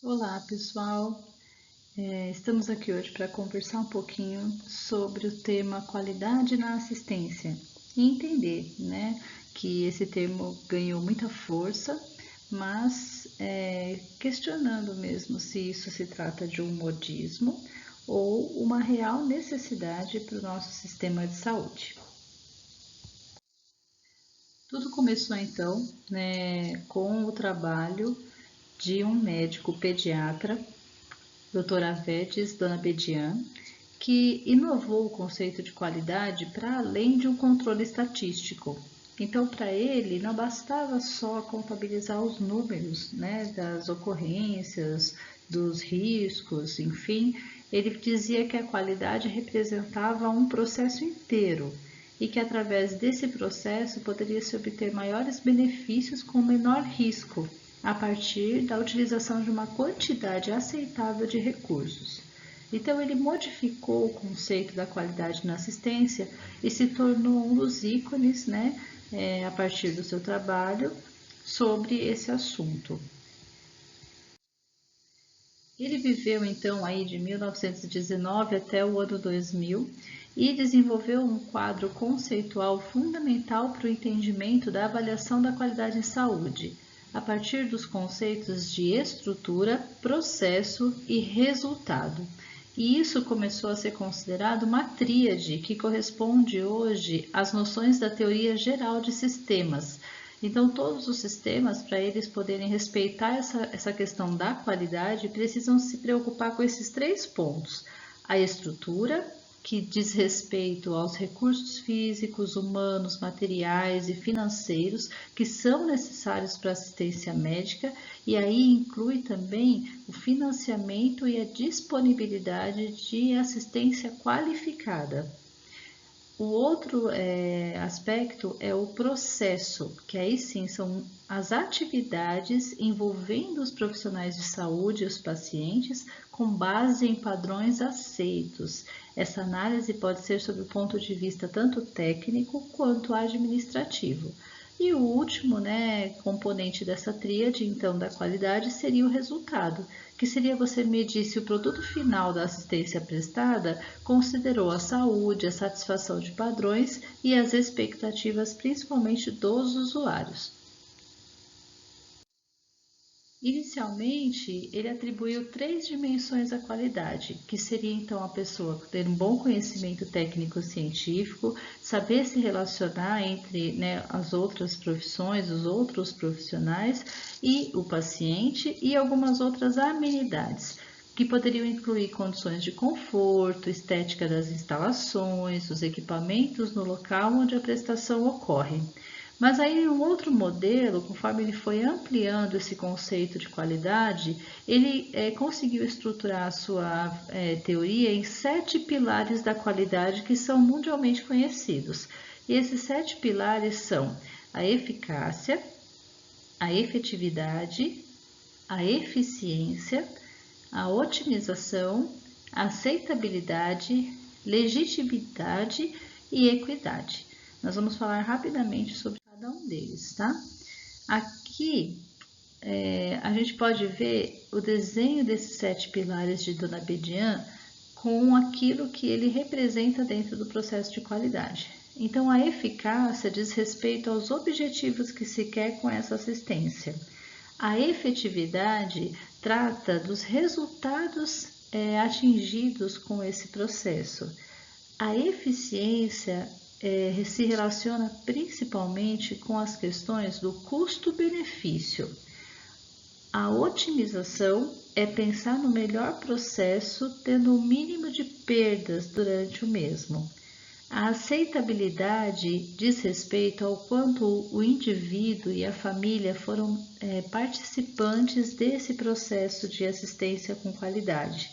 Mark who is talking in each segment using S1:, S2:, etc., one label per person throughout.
S1: Olá, pessoal. Estamos aqui hoje para conversar um pouquinho sobre o tema qualidade na assistência e entender, né, que esse termo ganhou muita força, mas questionando mesmo se isso se trata de um modismo ou uma real necessidade para o nosso sistema de saúde. Tudo começou então, né, com o trabalho de um médico pediatra, Dr. Avedes Donabedian, que inovou o conceito de qualidade para além de um controle estatístico. Então, para ele, não bastava só contabilizar os números, né, das ocorrências, dos riscos, enfim, ele dizia que a qualidade representava um processo inteiro e que através desse processo poderia se obter maiores benefícios com menor risco, a partir da utilização de uma quantidade aceitável de recursos. Então, ele modificou o conceito da qualidade na assistência e se tornou um dos ícones, né, a partir do seu trabalho, sobre esse assunto. Ele viveu então aí de 1919 até o ano 2000 e desenvolveu um quadro conceitual fundamental para o entendimento da avaliação da qualidade em saúde, a partir dos conceitos de estrutura, processo e resultado. E isso começou a ser considerado uma tríade que corresponde hoje às noções da teoria geral de sistemas. Então, todos os sistemas, para eles poderem respeitar essa questão da qualidade, precisam se preocupar com esses três pontos: a estrutura, que diz respeito aos recursos físicos, humanos, materiais e financeiros que são necessários para a assistência médica, e aí inclui também o financiamento e a disponibilidade de assistência qualificada. O outro aspecto é o processo, que aí sim são as atividades envolvendo os profissionais de saúde e os pacientes com base em padrões aceitos. Essa análise pode ser sob o ponto de vista tanto técnico quanto administrativo. E o último, né, componente dessa tríade, então, da qualidade, seria o resultado, que seria você medir se o produto final da assistência prestada considerou a saúde, a satisfação de padrões e as expectativas, principalmente dos usuários. Inicialmente, ele atribuiu três dimensões à qualidade, que seria então a pessoa ter um bom conhecimento técnico-científico, saber se relacionar entre, né, as outras profissões, os outros profissionais e o paciente, e algumas outras amenidades, que poderiam incluir condições de conforto, estética das instalações, os equipamentos no local onde a prestação ocorre. Mas aí um outro modelo, conforme ele foi ampliando esse conceito de qualidade, ele conseguiu estruturar a sua teoria em 7 pilares da qualidade que são mundialmente conhecidos. E esses 7 pilares são a eficácia, a efetividade, a eficiência, a otimização, a aceitabilidade, legitimidade e equidade. Nós vamos falar rapidamente sobre cada um deles, tá? Aqui a gente pode ver o desenho desses 7 pilares de Donabedian com aquilo que ele representa dentro do processo de qualidade. Então, a eficácia diz respeito aos objetivos que se quer com essa assistência. A efetividade trata dos resultados atingidos com esse processo. A eficiência se relaciona principalmente com as questões do custo-benefício. A otimização é pensar no melhor processo, tendo o mínimo de perdas durante o mesmo. A aceitabilidade diz respeito ao quanto o indivíduo e a família foram participantes desse processo de assistência com qualidade.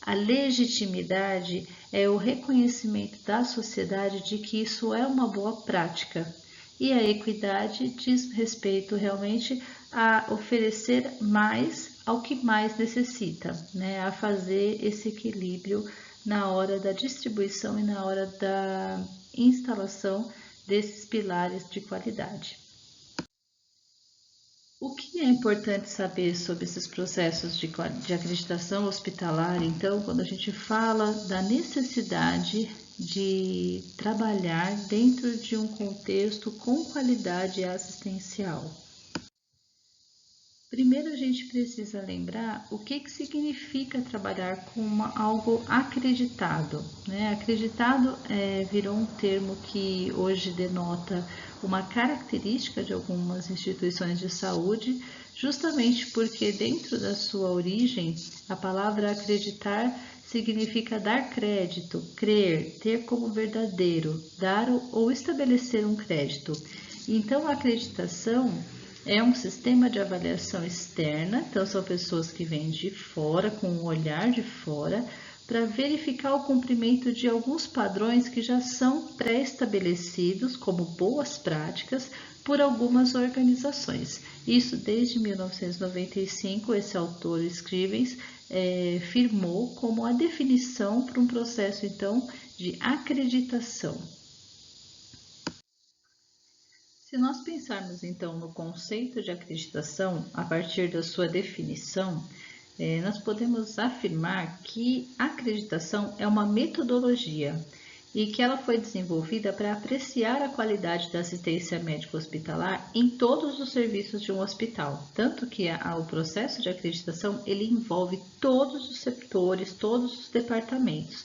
S1: A legitimidade é o reconhecimento da sociedade de que isso é uma boa prática. E a equidade diz respeito realmente a oferecer mais ao que mais necessita, né? A fazer esse equilíbrio na hora da distribuição e na hora da instalação desses pilares de qualidade. O que é importante saber sobre esses processos de acreditação hospitalar, então, quando a gente fala da necessidade de trabalhar dentro de um contexto com qualidade assistencial? Primeiro, a gente precisa lembrar o que significa trabalhar com algo acreditado, né? Acreditado virou um termo que hoje denota uma característica de algumas instituições de saúde, justamente porque dentro da sua origem, a palavra acreditar significa dar crédito, crer, ter como verdadeiro, dar ou estabelecer um crédito. Então, a acreditação é um sistema de avaliação externa, então são pessoas que vêm de fora, com um olhar de fora, para verificar o cumprimento de alguns padrões que já são pré-estabelecidos como boas práticas por algumas organizações. Isso desde 1995, esse autor Scrivens firmou como a definição para um processo então de acreditação. Se nós pensarmos então no conceito de acreditação, a partir da sua definição, nós podemos afirmar que a acreditação é uma metodologia e que ela foi desenvolvida para apreciar a qualidade da assistência médico-hospitalar em todos os serviços de um hospital. Tanto que o processo de acreditação ele envolve todos os setores, todos os departamentos.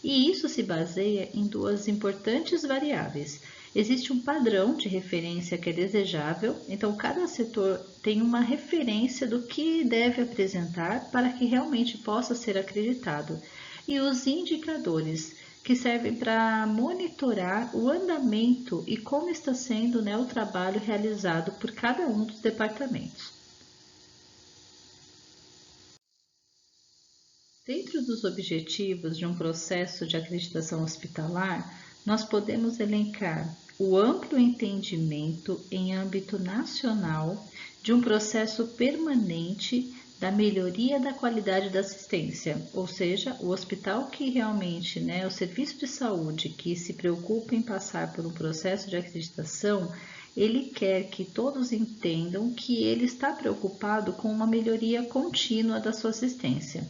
S1: E isso se baseia em duas importantes variáveis. Existe um padrão de referência que é desejável, então cada setor tem uma referência do que deve apresentar para que realmente possa ser acreditado. E os indicadores, que servem para monitorar o andamento e como está sendo o trabalho realizado por cada um dos departamentos. Dentro dos objetivos de um processo de acreditação hospitalar, nós podemos elencar o amplo entendimento em âmbito nacional de um processo permanente da melhoria da qualidade da assistência, ou seja, o hospital que realmente, o serviço de saúde que se preocupa em passar por um processo de acreditação, ele quer que todos entendam que ele está preocupado com uma melhoria contínua da sua assistência.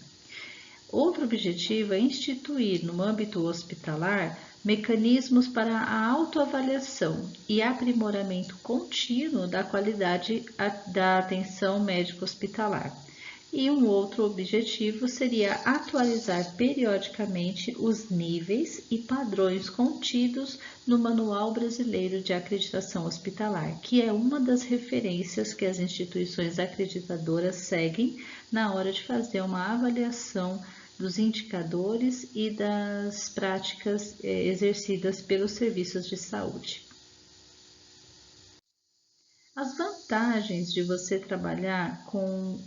S1: Outro objetivo é instituir, no âmbito hospitalar, mecanismos para a autoavaliação e aprimoramento contínuo da qualidade da atenção médico-hospitalar. E um outro objetivo seria atualizar periodicamente os níveis e padrões contidos no Manual Brasileiro de Acreditação Hospitalar, que é uma das referências que as instituições acreditadoras seguem na hora de fazer uma avaliação dos indicadores e das práticas exercidas pelos serviços de saúde. As vantagens de você trabalhar com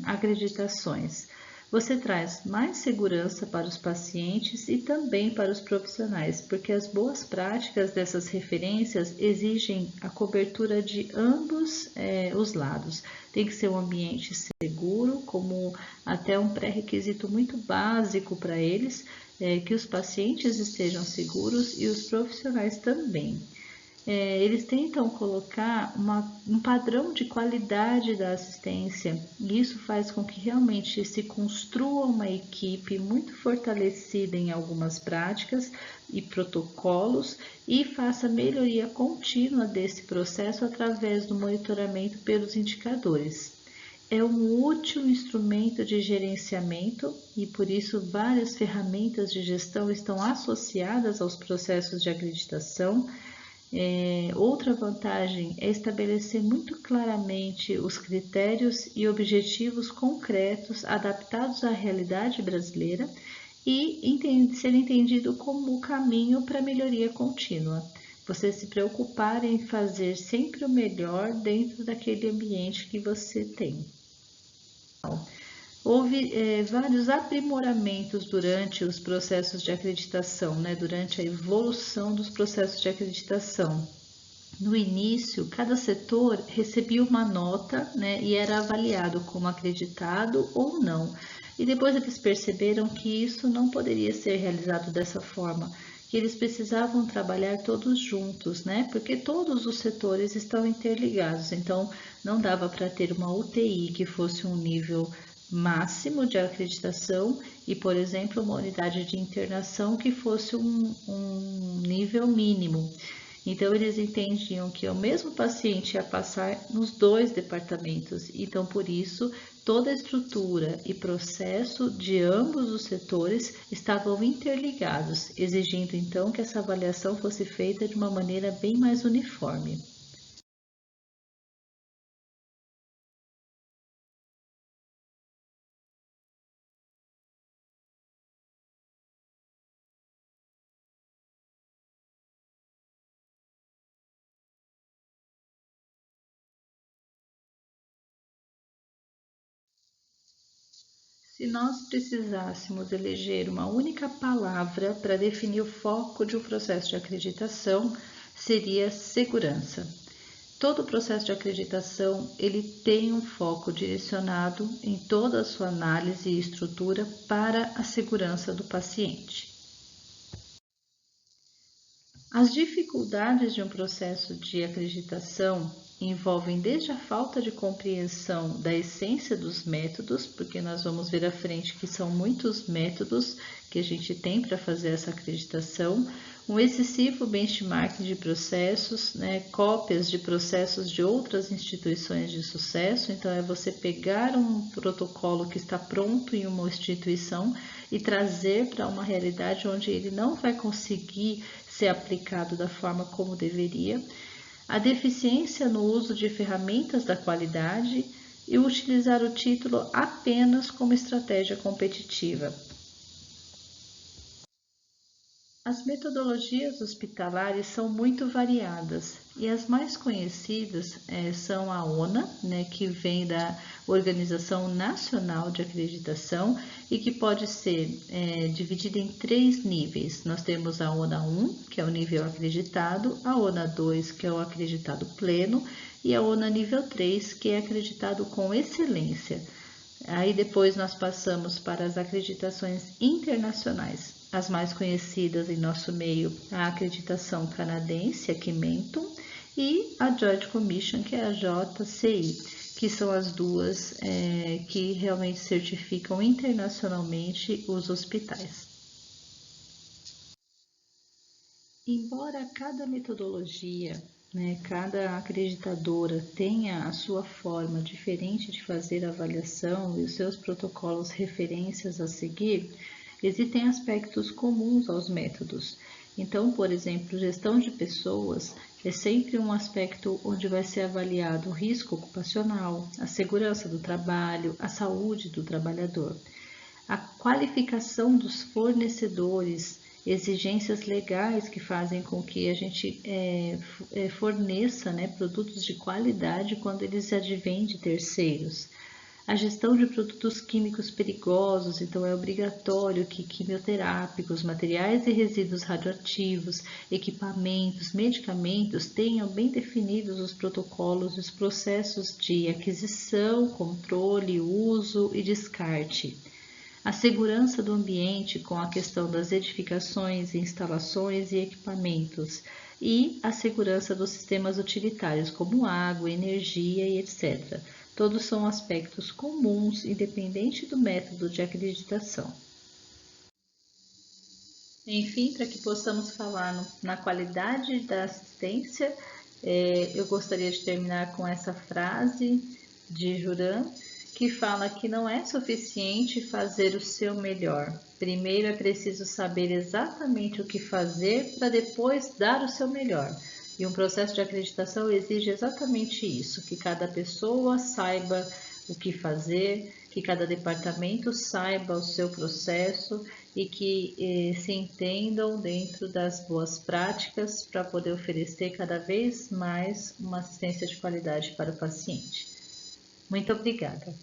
S1: acreditações. Você traz mais segurança para os pacientes e também para os profissionais, porque as boas práticas dessas referências exigem a cobertura de ambos os lados. Tem que ser um ambiente seguro, como até um pré-requisito muito básico para eles, que os pacientes estejam seguros e os profissionais também. Eles tentam colocar um padrão de qualidade da assistência e isso faz com que realmente se construa uma equipe muito fortalecida em algumas práticas e protocolos e faça melhoria contínua desse processo através do monitoramento pelos indicadores. É um útil instrumento de gerenciamento e por isso várias ferramentas de gestão estão associadas aos processos de acreditação. Outra vantagem é estabelecer muito claramente os critérios e objetivos concretos adaptados à realidade brasileira e ser entendido como o caminho para a melhoria contínua. Você se preocupar em fazer sempre o melhor dentro daquele ambiente que você tem. Houve vários aprimoramentos durante os processos de acreditação, durante a evolução dos processos de acreditação. No início, cada setor recebia uma nota e era avaliado como acreditado ou não. E depois eles perceberam que isso não poderia ser realizado dessa forma, que eles precisavam trabalhar todos juntos, né? Porque todos os setores estão interligados, então não dava para ter uma UTI que fosse um nível máximo de acreditação e, por exemplo, uma unidade de internação que fosse um nível mínimo. Então, eles entendiam que o mesmo paciente ia passar nos dois departamentos, então, por isso, toda a estrutura e processo de ambos os setores estavam interligados, exigindo então que essa avaliação fosse feita de uma maneira bem mais uniforme. Se nós precisássemos eleger uma única palavra para definir o foco de um processo de acreditação, seria segurança. Todo o processo de acreditação ele tem um foco direcionado em toda a sua análise e estrutura para a segurança do paciente. As dificuldades de um processo de acreditação envolvem desde a falta de compreensão da essência dos métodos, porque nós vamos ver à frente que são muitos métodos que a gente tem para fazer essa acreditação, um excessivo benchmarking de processos, né, cópias de processos de outras instituições de sucesso. Então, é você pegar um protocolo que está pronto em uma instituição e trazer para uma realidade onde ele não vai conseguir ser aplicado da forma como deveria, a deficiência no uso de ferramentas da qualidade e utilizar o título apenas como estratégia competitiva. As metodologias hospitalares são muito variadas e as mais conhecidas são a ONA, né, que vem da Organização Nacional de Acreditação e que pode ser dividida em três níveis. Nós temos a ONA 1, que é o nível acreditado, a ONA 2, que é o acreditado pleno, e a ONA nível 3, que é acreditado com excelência. Aí depois nós passamos para as acreditações internacionais. As mais conhecidas em nosso meio, a acreditação canadense, a Quimentum, e a Joint Commission, que é a JCI, que são as duas que realmente certificam internacionalmente os hospitais. Embora cada metodologia, né, cada acreditadora tenha a sua forma diferente de fazer a avaliação e os seus protocolos referências a seguir, existem aspectos comuns aos métodos. Então, por exemplo, gestão de pessoas é sempre um aspecto onde vai ser avaliado o risco ocupacional, a segurança do trabalho, a saúde do trabalhador. A qualificação dos fornecedores, exigências legais que fazem com que a gente forneça, né, produtos de qualidade quando eles advêm de terceiros. A gestão de produtos químicos perigosos, então é obrigatório que quimioterápicos, materiais e resíduos radioativos, equipamentos, medicamentos tenham bem definidos os protocolos e os processos de aquisição, controle, uso e descarte. A segurança do ambiente com a questão das edificações, instalações e equipamentos, e a segurança dos sistemas utilitários, como água, energia e etc. Todos são aspectos comuns, independente do método de acreditação. Enfim, para que possamos falar na qualidade da assistência, eu gostaria de terminar com essa frase de Juran, que fala que não é suficiente fazer o seu melhor. Primeiro é preciso saber exatamente o que fazer para depois dar o seu melhor. E um processo de acreditação exige exatamente isso, que cada pessoa saiba o que fazer, que cada departamento saiba o seu processo e que se entendam dentro das boas práticas para poder oferecer cada vez mais uma assistência de qualidade para o paciente. Muito obrigada.